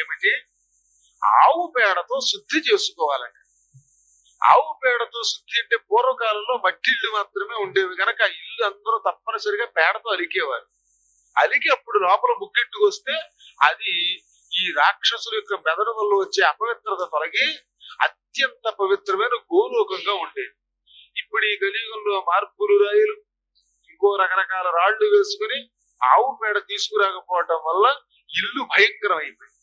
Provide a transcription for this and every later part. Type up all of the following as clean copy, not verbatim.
ఏమిటి? ఆవు పేడతో శుద్ధి చేసుకోవాలంట. ఆవు పేడతో శుద్ధి అంటే పూర్వకాలంలో మట్టి ఇళ్ళు మాత్రమే ఉండేవి కనుక ఆ ఇల్లు అందరూ తప్పనిసరిగా పేడతో అలికేవారు. అలికి అప్పుడు లోపల ముక్కెట్టుకు వస్తే అది ఈ రాక్షసుల యొక్క మెదడు వల్ల వచ్చే అపవిత్రత తొలగి అత్యంత పవిత్రమైన గోలోకంగా ఉండేది. ఇప్పుడు ఈ కలియుగంలో మార్పులు రాయిలు ఇంకో రకరకాల రాళ్లు వేసుకుని ఆవు పేడ తీసుకురాకపోవటం వల్ల ఇల్లు భయంకరం అయిపోయింది.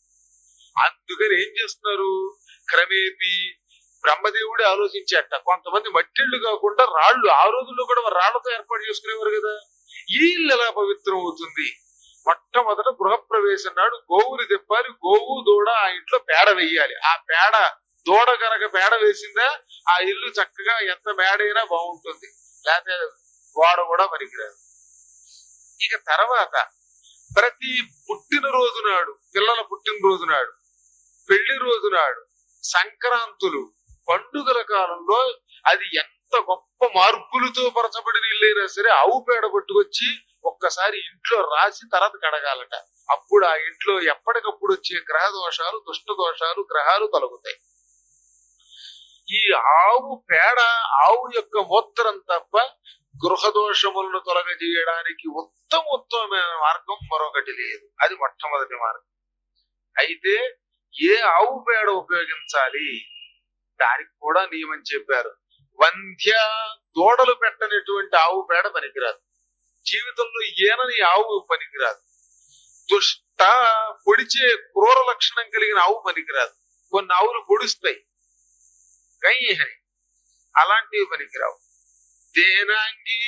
అందుకని ఏం చేస్తున్నారు? క్రమేపీ బ్రహ్మదేవుడే ఆలోచించేట కొంతమంది మట్టిళ్ళు కాకుండా రాళ్లు, ఆ రోజుల్లో కూడా రాళ్లతో ఏర్పాటు చేసుకునేవారు కదా. ఈ ఇల్లు ఎలా పవిత్రం అవుతుంది? మొట్టమొదట గృహప్రవేశం నాడు గోవుని తెప్పాలి. గోవు దూడ ఆ ఇంట్లో పేడ వేయాలి. ఆ పేడ దూడ కనుక పేడ వేసిందా ఆ ఇల్లు చక్కగా ఎంత మేడైనా బాగుంటుంది, లేకపోతే గోడ కూడా పనికిరాదు. ఇక తర్వాత ప్రతి పుట్టినరోజు నాడు, పిల్లల పుట్టినరోజు నాడు, పెళ్లి రోజు నాడు, సంక్రాంతులు, పండుగల కాలంలో అది ఎంత గొప్ప మార్పులతో పరచబడిన ఇల్లైనా సరే ఆవు పేడ పట్టుకొచ్చి ఒక్కసారి ఇంట్లో రాసి తర్వాత కడగాలట. అప్పుడు ఆ ఇంట్లో ఎప్పటికప్పుడు వచ్చే గ్రహ దోషాలు, దుష్ట దోషాలు, గ్రహాలు తొలగుతాయి. ఈ ఆవు పేడ, ఆవు యొక్క మూత్రం తప్ప గృహ దోషములను తొలగజేయడానికి ఉత్తమమైన మార్గం మరొకటి లేదు. అది మొట్టమొదటి మార్గం. అయితే ఏ ఆవు పేడ ఉపయోగించాలి దానికి కూడా నియమం చెప్పారు. వంధ్య, దూడలు పెట్టనటువంటి ఆవు పేడ పనికిరాదు. జీవితంలో ఏనని ఆవు పనికిరాదు. దుష్ట, పొడిచే క్రూర లక్షణం కలిగిన ఆవు పనికిరాదు. కొన్ని ఆవులు పొడుస్తాయి, కయ్యని, అలాంటివి పనికిరావు. దేనాంగి,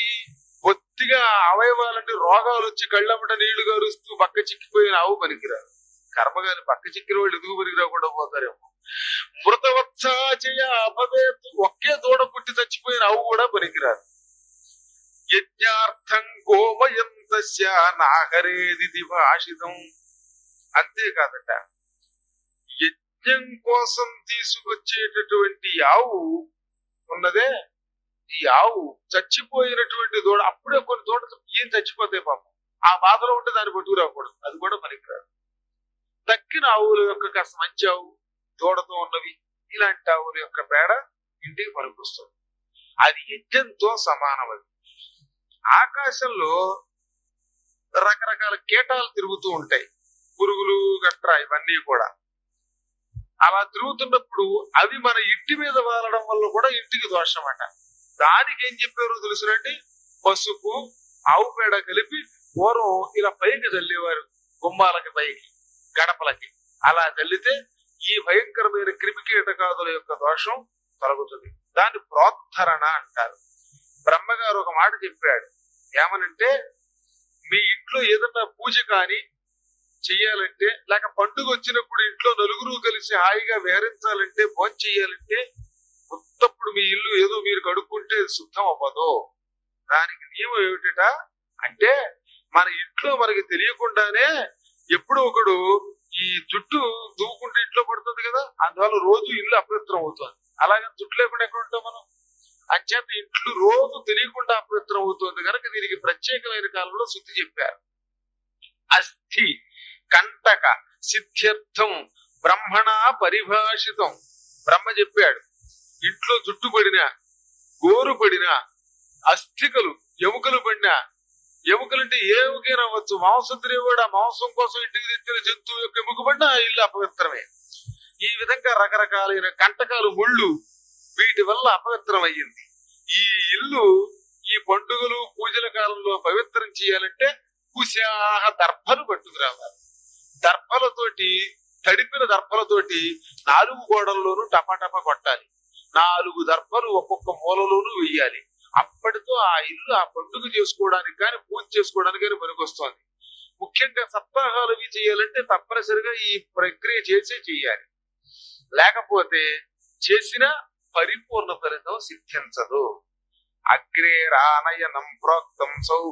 బొత్తిగా అవయవాలంటే రోగాలు వచ్చి కళ్ళమ్మట నీళ్లు గారుస్తూ పక్క చిక్కిపోయిన ఆవు పనికిరాదు. కర్మగాని పక్క చిక్కిన వాళ్ళు ఎదుగు పనికి రాకుండా పోతారేమో. మృతవత్సాచయ అపవేత్, ఒకే దూడ పుట్టి చచ్చిపోయిన ఆవు కూడా పనికిరాదు. యజ్ఞార్థం గోమయంతస్య నాహరేది భాషితం. అంతేకాదట, యజ్ఞం కోసం తీసుకొచ్చేటటువంటి ఆవు ఉన్నదే, ఈ ఆవు చచ్చిపోయినటువంటి దూడ, అప్పుడే కొన్ని దూడలు ఏం చచ్చిపోతాయి పాపం, ఆ బాధలో ఉంటే దాన్ని పట్టుకురాకూడదు, అది కూడా పనికిరాదు. దక్కిన ఆవుల యొక్క కాస్త మంచి ఆవు, దూడతో ఉన్నవి, ఇలాంటి ఆవుల యొక్క పేడ ఇంటికి పనికొస్తుంది. అది యజ్ఞంతో సమానం. అది ఆకాశంలో రకరకాల కీటాలు తిరుగుతూ ఉంటాయి, పురుగులు గట్రా, ఇవన్నీ కూడా అలా తిరుగుతున్నప్పుడు అవి మన ఇంటి మీద వాలడం వల్ల కూడా ఇంటికి దోషం అట. దానికి ఏం చెప్పారు తెలుసునండి? పసుపు, ఆవు పేడ కలిపి పూర్వం ఇలా పైకి చల్లేవారు, గుమ్మాలకి పైకి, గడపలకి. అలా చల్లితే ఈ భయంకరమైన క్రిమికీటకాదుల యొక్క దోషం తొలగుతుంది. దాన్ని ప్రోత్తరణ అంటారు. బ్రహ్మగారు ఒక మాట చెప్పాడు. ఏమనంటే, మీ ఇంట్లో ఏదన్నా పూజ కానీ చెయ్యాలంటే, లేక పండుగ వచ్చినప్పుడు ఇంట్లో నలుగురు కలిసి హాయిగా విహరించాలంటే, భోజనం చెయ్యాలంటే, ఉత్తప్పుడు మీ ఇల్లు ఏదో మీరు కడుక్కుంటే శుద్ధం అవ్వదు. దానికి నియమం ఏమిటట అంటే, మన ఇంట్లో మనకి తెలియకుండానే ఎప్పుడు ఒకడు ఈ జుట్టు దూకుంటే ఇంట్లో పడుతుంది కదా, అందువల్ల రోజు ఇల్లు అపవిత్రం అవుతుంది. అలాగే జుట్టు లేకుండా ఎక్కడ ఉంటాం మనం? అంచేత ఇంట్లో రోజు తెలియకుండా అపవిత్రం అవుతుంది కనుక దీనికి ప్రత్యేకమైన కాలంలో శుద్ధి చెప్పారు. అస్థి కంటక సిద్ధ్యర్థం బ్రహ్మణ పరిభాషితం. బ్రహ్మ చెప్పాడు, ఇంట్లో జుట్టు పడినా, గోరు పడినా, అస్థికలు, ఎముకలు పడినా, ఎముకలంటే ఏ ఎముకైనా అవ్వచ్చు, మాంసం తినేవాడు ఆ మాంసం కోసం ఇంటికి తెచ్చిన జంతువు యొక్క ఎముక పడినా ఇల్లు అపవిత్రమే. ఈ విధంగా రకరకాలైన కంటకాలు, ముళ్ళు, వీటి వల్ల అపవిత్రం అయ్యింది. ఈ ఇల్లు ఈ పండుగలు పూజల కాలంలో పవిత్రం చేయాలంటే కుశాహ దర్భలు పట్టుకురావాలి. దర్భలతోటి, తడిపిన దర్భలతోటి 4 గోడల్లోనూ టపాటపా కొట్టాలి. 4 దర్భలు ఒక్కొక్క మూలలోనూ వెయ్యాలి. అప్పటితో ఆ ఇల్లు ఆ పండుగ చేసుకోవడానికి కానీ, పూజ చేసుకోవడానికి కానీ పనికొస్తోంది. ముఖ్యంగా సప్తాహాలు అవి చేయాలంటే తప్పనిసరిగా ఈ ప్రక్రియ చేసే చెయ్యాలి. లేకపోతే చేసిన పరిపూర్ణ ఫలితం సిద్ధించదు. అగ్రే రానయనం ప్రోక్తం సౌ